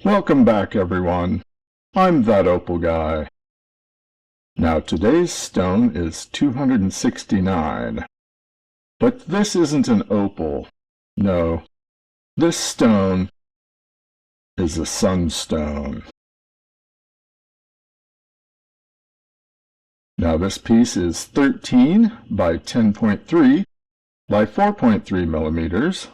Welcome back, everyone. I'm that opal guy. Now, today's stone is 269. But this isn't an opal. No, this stone is a sunstone. Now, this piece is 13 by 10.3 by 4.3 millimeters.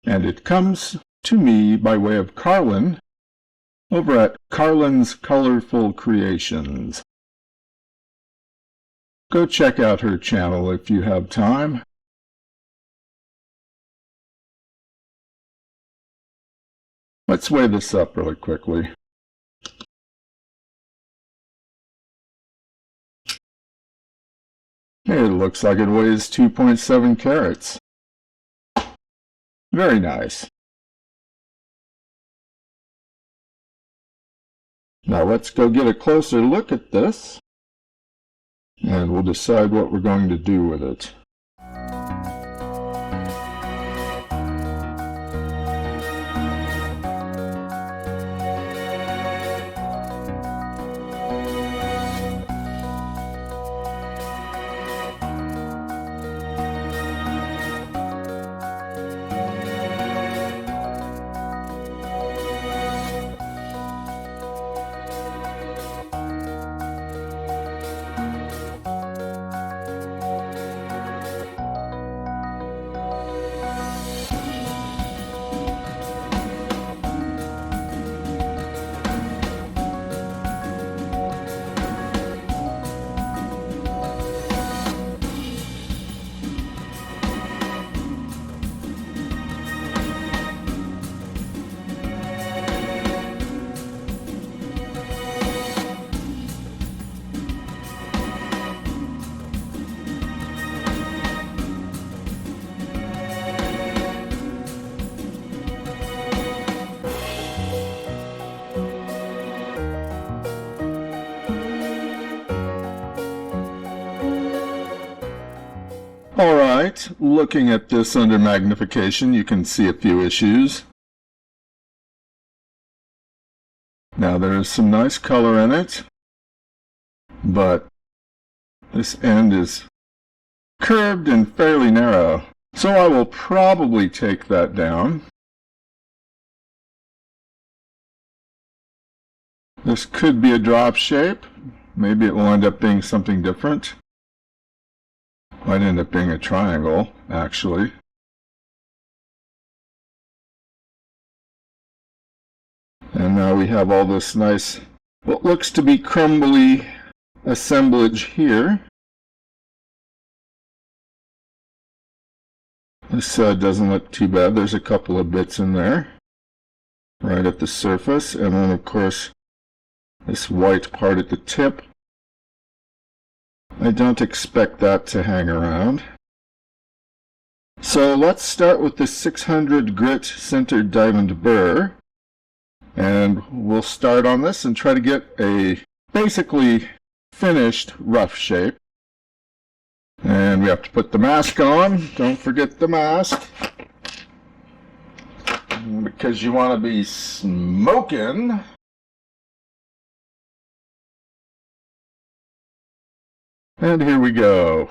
And it comes to me by way of Carlyn over at Carlyn's Colorful Creations. Go check out her channel if you have time. Let's weigh this up really quickly. It looks like it weighs 2.7 carats. Very nice. Now let's go get a closer look at this, and we'll decide what we're going to do with it. Alright, looking at this under magnification, you can see a few issues. Now there is some nice color in it, but this end is curved and fairly narrow, so I will probably take that down. This could be a drop shape. Maybe it will end up being something different. Might end up being a triangle, actually. And now we have all this nice, what looks to be crumbly assemblage here. This doesn't look too bad. There's a couple of bits in there, right at the surface. And then, of course, this white part at the tip. I don't expect that to hang around. So let's start with the 600 grit centered diamond burr. And we'll start on this and try to get a basically finished rough shape. And we have to put the mask on. Don't forget the mask, because you want to be smoking. And here we go.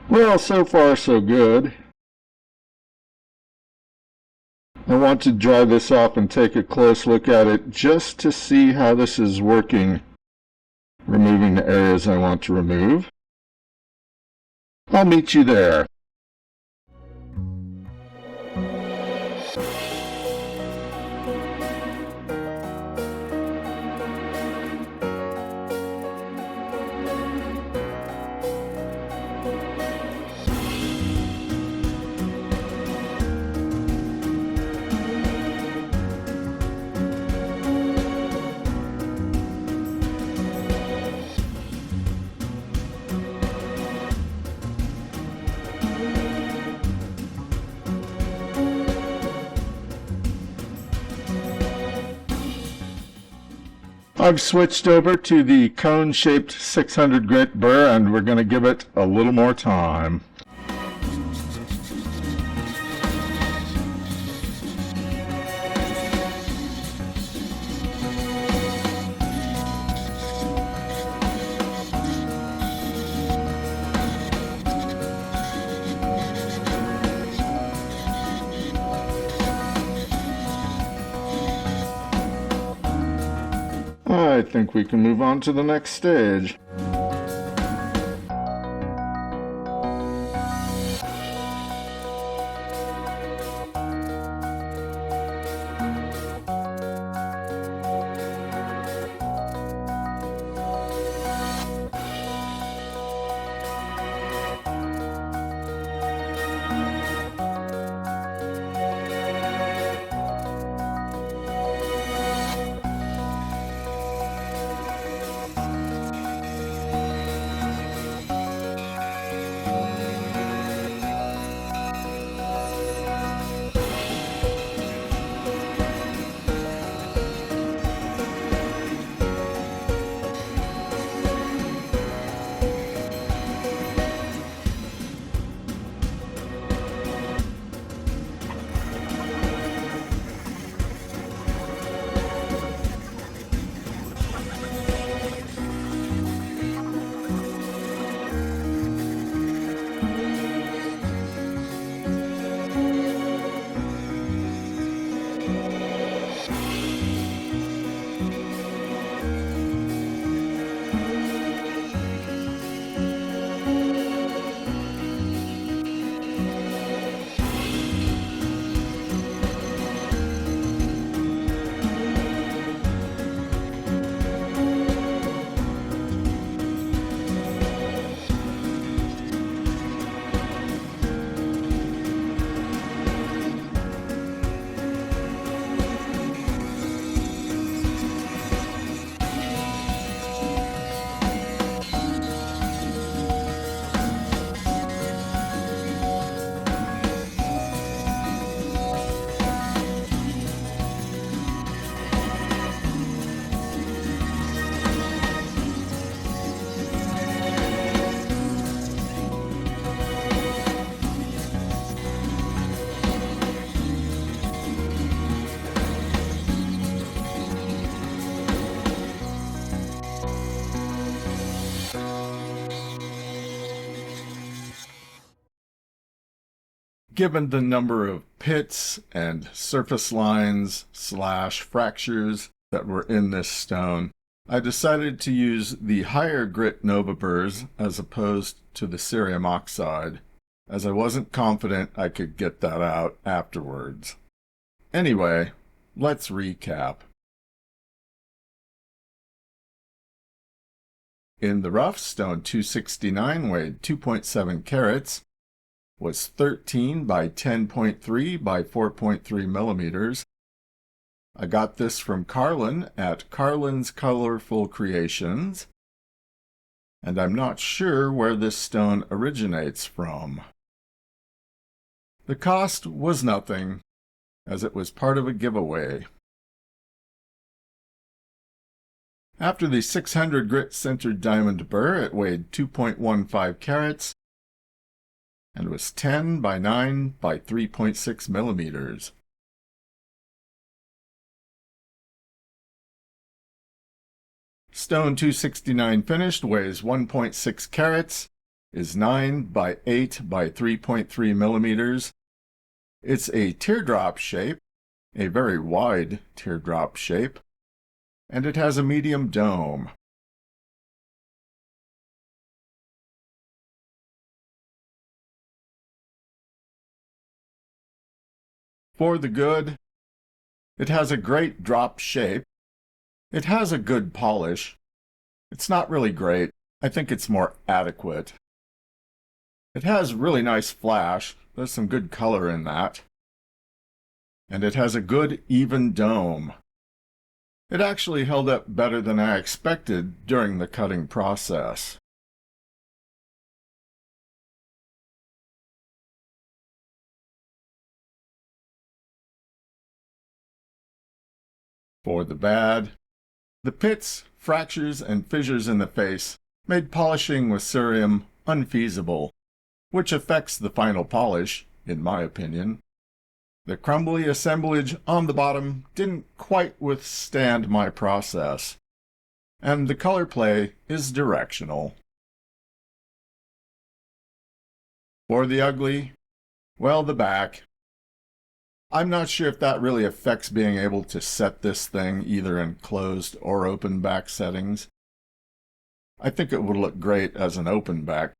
Well, so far so good. I want to dry this off and take a close look at it just to see how this is working, removing the areas I want to remove. I'll meet you there. I've switched over to the cone-shaped 600 grit burr, and we're going to give it a little more time. I think we can move on to the next stage. Given the number of pits and surface lines / fractures that were in this stone, I decided to use the higher grit Nova burrs as opposed to the cerium oxide, as I wasn't confident I could get that out afterwards. Anyway, let's recap. In the rough, stone 269 weighed 2.7 carats, was 13 by 10.3 by 4.3 millimeters. I got this from Carlyn at Carlyn's Colorful Creations, and I'm not sure where this stone originates from. The cost was nothing, as it was part of a giveaway. After the 600 grit centered diamond burr, it weighed 2.15 carats, and was 10 by 9 by 3.6 millimeters. Stone 269 finished weighs 1.6 carats, is 9 by 8 by 3.3 millimeters. It's a teardrop shape, a very wide teardrop shape, and it has a medium dome. For the good, it has a great drop shape. It has a good polish. It's not really great. I think it's more adequate. It has really nice flash. There's some good color in that. And it has a good even dome. It actually held up better than I expected during the cutting process. For the bad, The pits, fractures, and fissures in the face made polishing with cerium unfeasible, which affects the final polish, in my opinion. The crumbly assemblage on the bottom didn't quite withstand my process, and the color play is directional. For the ugly, well, the back. I'm not sure if that really affects being able to set this thing either in closed or open back settings. I think it would look great as an open back.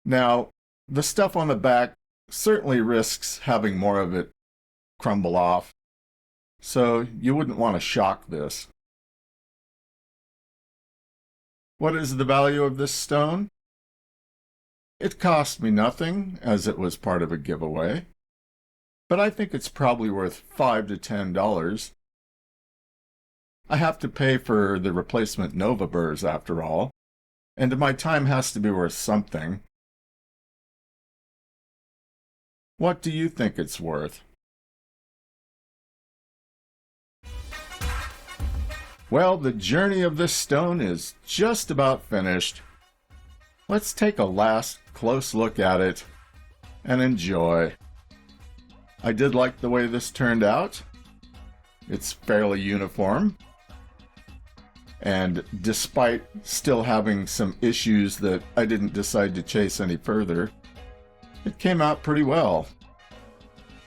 Now, the stuff on the back certainly risks having more of it crumble off, so you wouldn't want to shock this. What is the value of this stone? It cost me nothing, as it was part of a giveaway, but I think it's probably worth $5 to $10. I have to pay for the replacement Nova burrs after all, and my time has to be worth something. What do you think it's worth? Well, the journey of this stone is just about finished. Let's take a last close look at it and enjoy. I did like the way this turned out. It's fairly uniform. And despite still having some issues that I didn't decide to chase any further, it came out pretty well.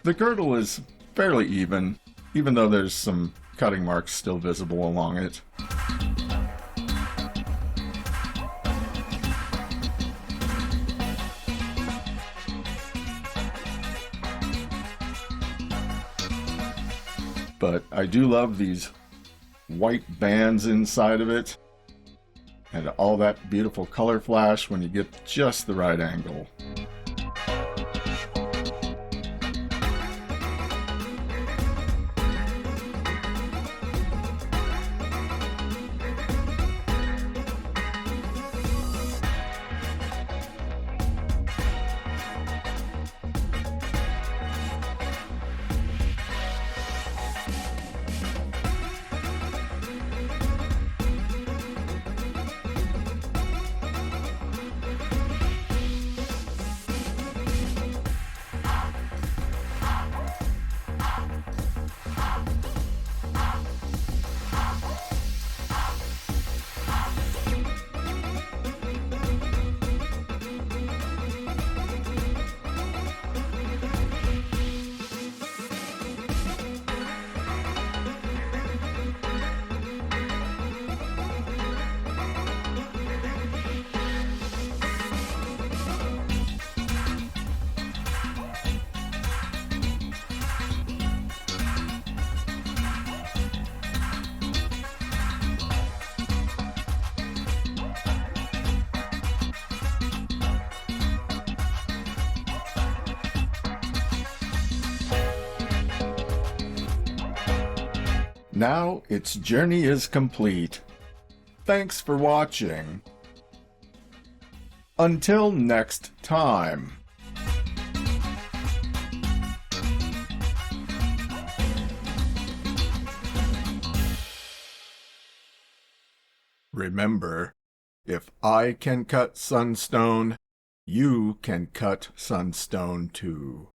The girdle is fairly even though there's some cutting marks still visible along it. But I do love these white bands inside of it, and all that beautiful color flash when you get just the right angle. Now its journey is complete. Thanks for watching. Until next time. Remember, if I can cut sunstone, you can cut sunstone too.